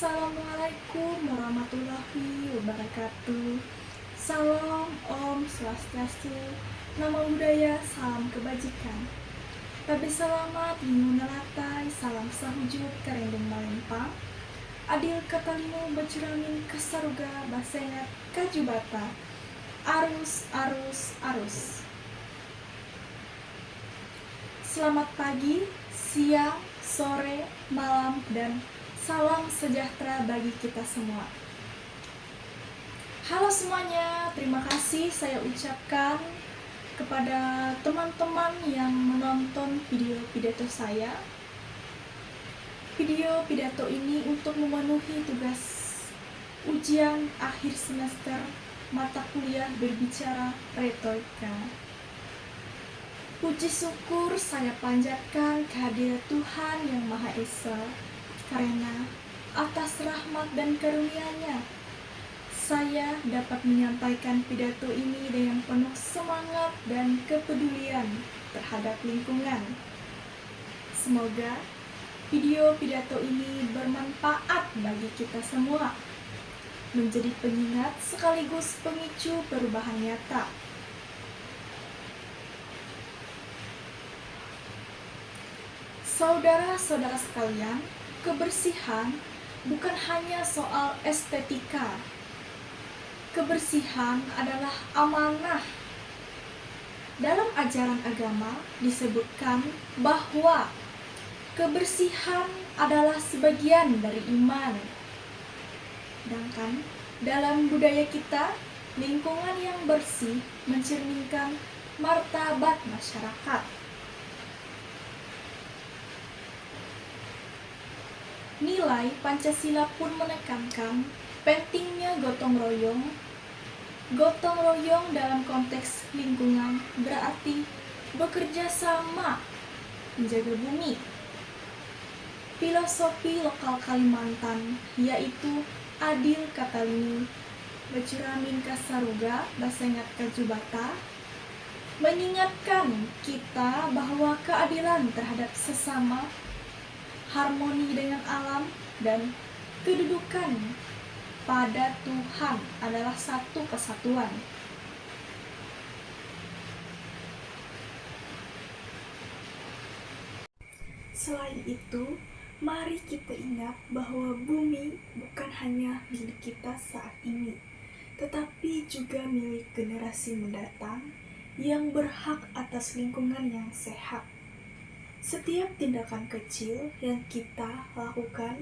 Assalamualaikum warahmatullahi wabarakatuh. Salam Om Swastiastu, Namo Buddhaya, salam kebajikan. Tabe selamat minggu nelatai, salam sahujud karendeng malempang. Adil katalino bacuramin kasaruga basengat kajubata. Arus, arus, arus. Selamat pagi, siang, sore, malam, dan salam sejahtera bagi kita semua. Halo semuanya, terima kasih saya ucapkan kepada teman-teman yang menonton video pidato saya. Video pidato ini untuk memenuhi tugas ujian akhir semester mata kuliah berbicara retorika. Puji syukur saya panjatkan kehadirat Tuhan yang Maha Esa, karena atas rahmat dan karunia-Nya, saya dapat menyampaikan pidato ini dengan penuh semangat dan kepedulian terhadap lingkungan. Semoga video pidato ini bermanfaat bagi kita semua, menjadi pengingat sekaligus pemicu perubahan nyata. Saudara-saudara sekalian, kebersihan bukan hanya soal estetika. Kebersihan adalah amanah. Dalam ajaran agama disebutkan bahwa kebersihan adalah sebagian dari iman. Sedangkan dalam budaya kita, lingkungan yang bersih mencerminkan martabat masyarakat. Nilai Pancasila pun menekankan pentingnya gotong royong. Gotong royong dalam konteks lingkungan berarti bekerja sama menjaga bumi. Filosofi lokal Kalimantan yaitu adil katalini bacuramin kasaruga basengat kajubata mengingatkan kita bahwa keadilan terhadap sesama, harmoni dengan alam, dan kedudukan pada Tuhan adalah satu kesatuan. Selain itu, mari kita ingat bahwa bumi bukan hanya milik kita saat ini, tetapi juga milik generasi mendatang yang berhak atas lingkungan yang sehat. Setiap tindakan kecil yang kita lakukan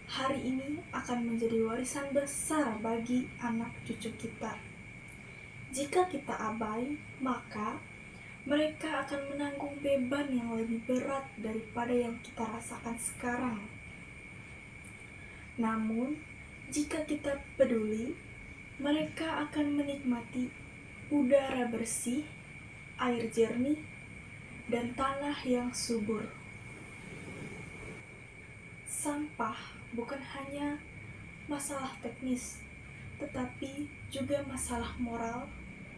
hari ini akan menjadi warisan besar bagi anak cucu kita. Jika kita abai, maka mereka akan menanggung beban yang lebih berat daripada yang kita rasakan sekarang. Namun, jika kita peduli, mereka akan menikmati udara bersih, air jernih, dan tanah yang subur. Sampah bukan hanya masalah teknis, tetapi juga masalah moral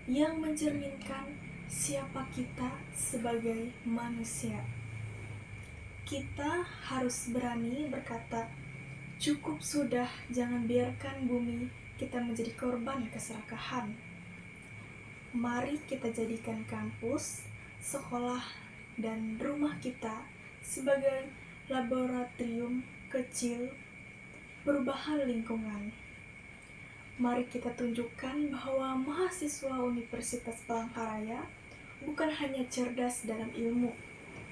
yang mencerminkan siapa kita sebagai manusia. Kita harus berani berkata, cukup sudah, jangan biarkan bumi kita menjadi korban keserakahan. Mari kita jadikan kampus, sekolah, dan rumah kita sebagai laboratorium kecil perubahan lingkungan. Mari kita tunjukkan bahwa mahasiswa Universitas Palangkaraya bukan hanya cerdas dalam ilmu,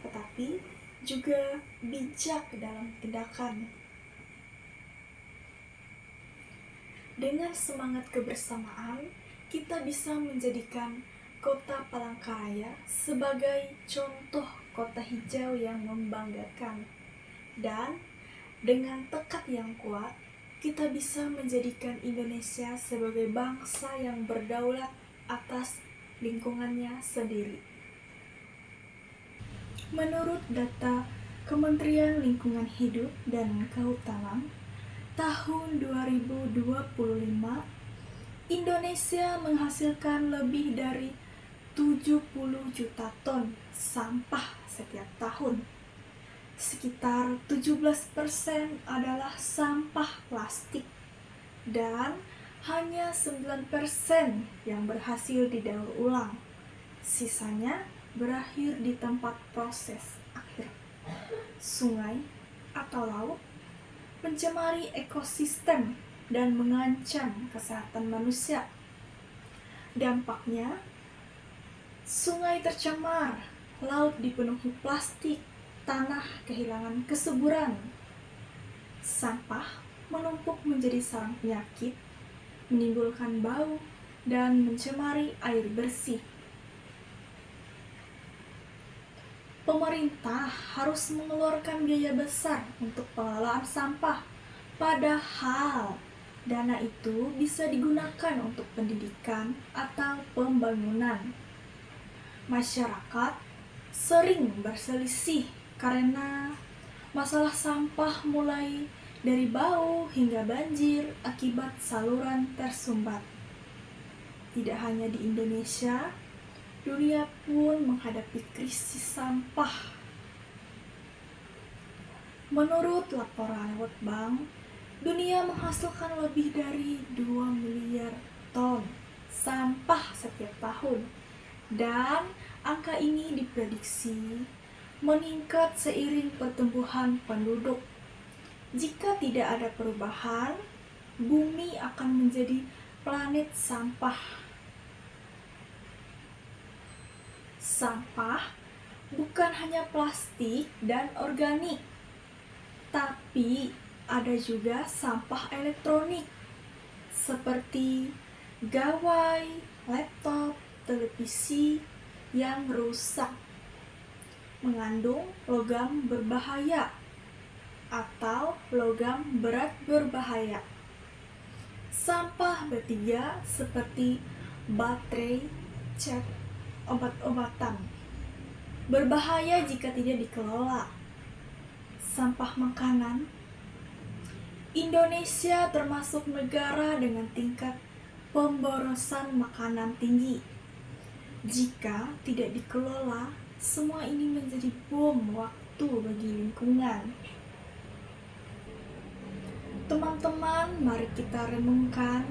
tetapi juga bijak dalam tindakan. Dengan semangat kebersamaan, kita bisa menjadikan Kota Palangkaraya sebagai contoh kota hijau yang membanggakan. Dan dengan tekad yang kuat, kita bisa menjadikan Indonesia sebagai bangsa yang berdaulat atas lingkungannya sendiri. Menurut data Kementerian Lingkungan Hidup dan Kehutanan, tahun 2025, Indonesia menghasilkan lebih dari 70 juta ton sampah setiap tahun. sekitar 17% adalah sampah plastik dan hanya 9% yang berhasil didaur ulang. Sisanya berakhir di tempat proses akhir, sungai atau laut, mencemari ekosistem dan mengancam kesehatan manusia. Dampaknya, sungai tercemar, laut dipenuhi plastik, tanah kehilangan kesuburan. Sampah menumpuk menjadi sarang penyakit, menimbulkan bau, dan mencemari air bersih. Pemerintah harus mengeluarkan biaya besar untuk pengelolaan sampah, padahal dana itu bisa digunakan untuk pendidikan atau pembangunan. Masyarakat sering berselisih karena masalah sampah, mulai dari bau hingga banjir akibat saluran tersumbat. Tidak hanya di Indonesia, dunia pun menghadapi krisis sampah. Menurut laporan World Bank, dunia menghasilkan lebih dari 2 miliar ton sampah setiap tahun, dan angka ini diprediksi meningkat seiring pertumbuhan penduduk. Jika tidak ada perubahan, bumi akan menjadi planet sampah. Sampah bukan hanya plastik dan organik, tapi ada juga sampah elektronik seperti gawai, laptop, televisi yang rusak, mengandung logam berbahaya atau logam berat berbahaya. Sampah bertiga seperti baterai, cat, obat-obatan berbahaya jika tidak dikelola. Sampah makanan, Indonesia termasuk negara dengan tingkat pemborosan makanan tinggi. Jika tidak dikelola, semua ini menjadi bom waktu bagi lingkungan. Teman-teman, mari kita renungkan,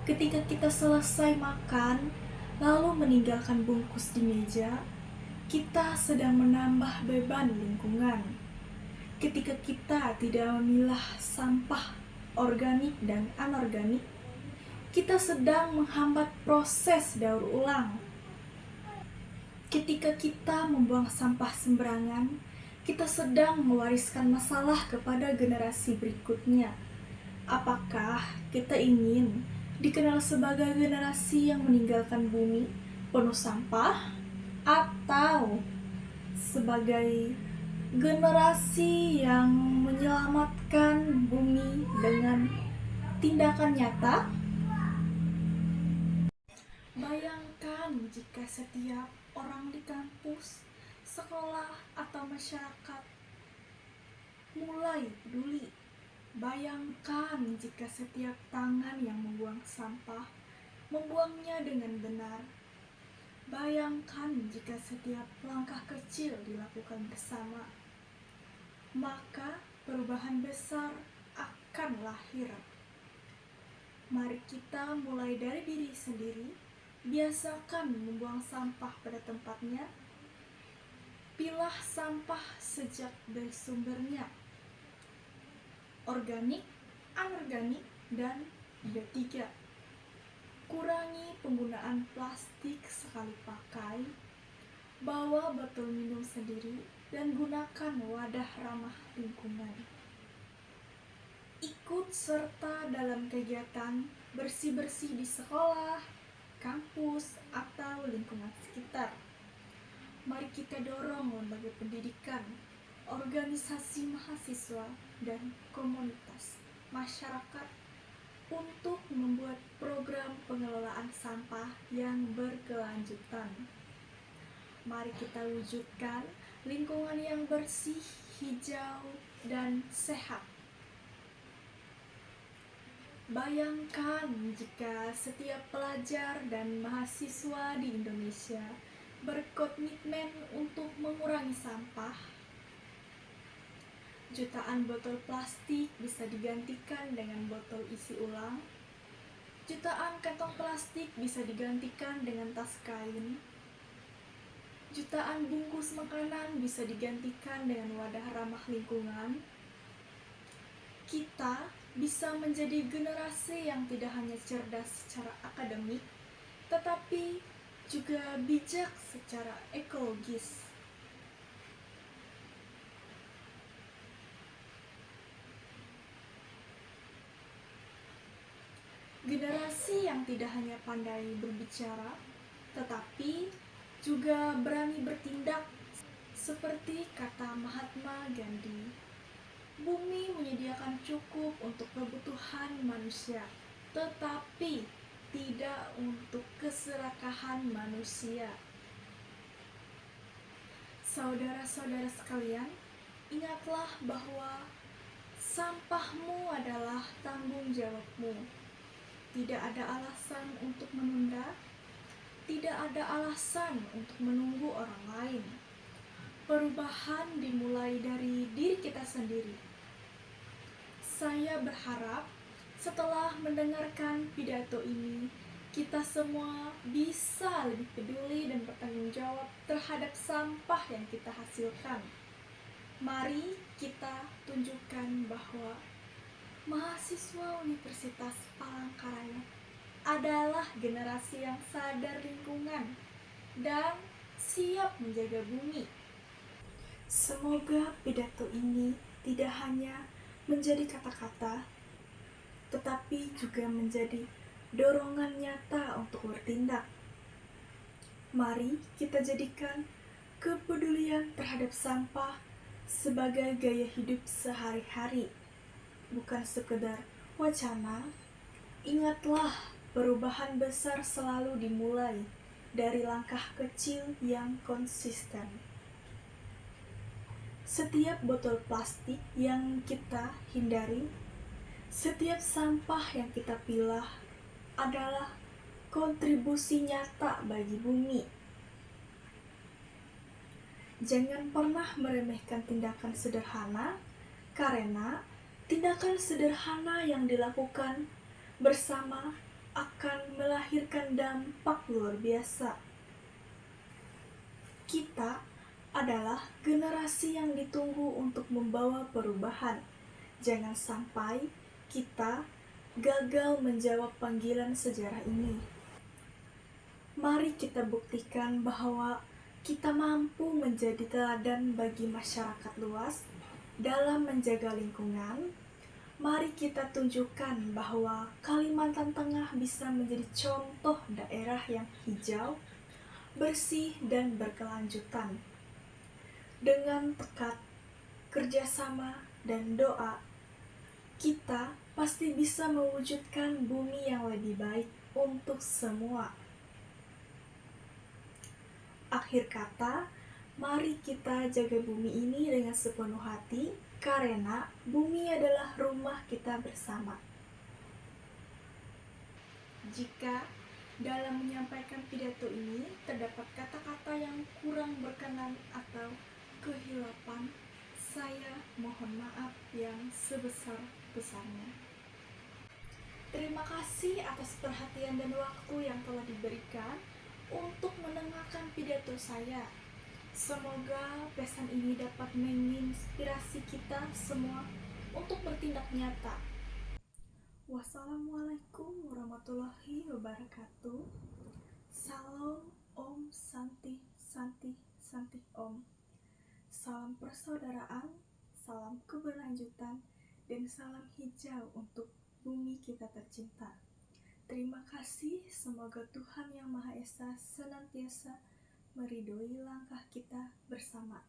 ketika kita selesai makan lalu meninggalkan bungkus di meja, kita sedang menambah beban lingkungan. Ketika kita tidak memilah sampah organik dan anorganik, kita sedang menghambat proses daur ulang. Ketika kita membuang sampah sembarangan, kita sedang mewariskan masalah kepada generasi berikutnya. Apakah kita ingin dikenal sebagai generasi yang meninggalkan bumi penuh sampah, atau sebagai generasi yang menyelamatkan bumi dengan tindakan nyata? Bayangkan jika setiap orang di kampus, sekolah, atau masyarakat mulai peduli. Bayangkan jika setiap tangan yang membuang sampah membuangnya dengan benar. Bayangkan jika setiap langkah kecil dilakukan bersama, maka perubahan besar akan lahir. Mari kita mulai dari diri sendiri. Biasakan membuang sampah pada tempatnya. Pilah sampah sejak dari sumbernya, organik, anorganik, dan B3. Kurangi penggunaan plastik sekali pakai, bawa botol minum sendiri, dan gunakan wadah ramah lingkungan. Ikut serta dalam kegiatan bersih-bersih di sekolah, kampus, atau lingkungan sekitar. Mari kita dorong lembaga pendidikan, organisasi mahasiswa, dan komunitas masyarakat untuk membuat program pengelolaan sampah yang berkelanjutan. Mari kita wujudkan lingkungan yang bersih, hijau, dan sehat. Bayangkan jika setiap pelajar dan mahasiswa di Indonesia berkomitmen untuk mengurangi sampah, Jutaan botol plastik bisa digantikan dengan botol isi ulang. Jutaan kantong plastik bisa digantikan dengan tas kain. Jutaan bungkus makanan bisa digantikan dengan wadah ramah lingkungan. Kita bisa menjadi generasi yang tidak hanya cerdas secara akademik, tetapi juga bijak secara ekologis. Generasi yang tidak hanya pandai berbicara, tetapi juga berani bertindak. Seperti kata Mahatma Gandhi, bumi menyediakan cukup untuk kebutuhan manusia, tetapi tidak untuk keserakahan manusia. Saudara-saudara sekalian, ingatlah bahwa sampahmu adalah tanggung jawabmu. Tidak ada alasan untuk menunda, tidak ada alasan untuk menunggu orang lain. Perubahan dimulai dari diri kita sendiri. Saya berharap setelah mendengarkan pidato ini, kita semua bisa lebih peduli dan bertanggung jawab terhadap sampah yang kita hasilkan. Mari kita tunjukkan bahwa mahasiswa Universitas Palangkaraya adalah generasi yang sadar lingkungan dan siap menjaga bumi. Semoga pidato ini tidak hanya menjadi kata-kata, tetapi juga menjadi dorongan nyata untuk bertindak. Mari kita jadikan kepedulian terhadap sampah sebagai gaya hidup sehari-hari, bukan sekedar wacana. Ingatlah, perubahan besar selalu dimulai dari langkah kecil yang konsisten. Setiap botol plastik yang kita hindari, setiap sampah yang kita pilah adalah kontribusi nyata bagi bumi. Jangan pernah meremehkan tindakan sederhana, karena tindakan sederhana yang dilakukan bersama akan melahirkan dampak luar biasa. Kita adalah generasi yang ditunggu untuk membawa perubahan. Jangan sampai kita gagal menjawab panggilan sejarah ini. Mari kita buktikan bahwa kita mampu menjadi teladan bagi masyarakat luas dalam menjaga lingkungan. Mari kita tunjukkan bahwa Kalimantan Tengah bisa menjadi contoh daerah yang hijau, bersih, dan berkelanjutan. Dengan tekad, kerjasama, dan doa, kita pasti bisa mewujudkan bumi yang lebih baik untuk semua. Akhir kata, mari kita jaga bumi ini dengan sepenuh hati, karena bumi adalah rumah kita bersama. Jika dalam menyampaikan pidato ini terdapat kata-kata yang kurang berkenan atau kehilapan, saya mohon maaf yang sebesar-besarnya. Terima kasih atas perhatian dan waktu yang telah diberikan untuk mendengarkan pidato saya. Semoga pesan ini dapat menginspirasi kita semua untuk bertindak nyata. Wassalamualaikum warahmatullahi wabarakatuh. Salam Om Santi Santi Santi Om. Salam persaudaraan, salam keberlanjutan, dan salam hijau untuk bumi kita tercinta. Terima kasih, semoga Tuhan Yang Maha Esa senantiasa meridhoi langkah kita bersama.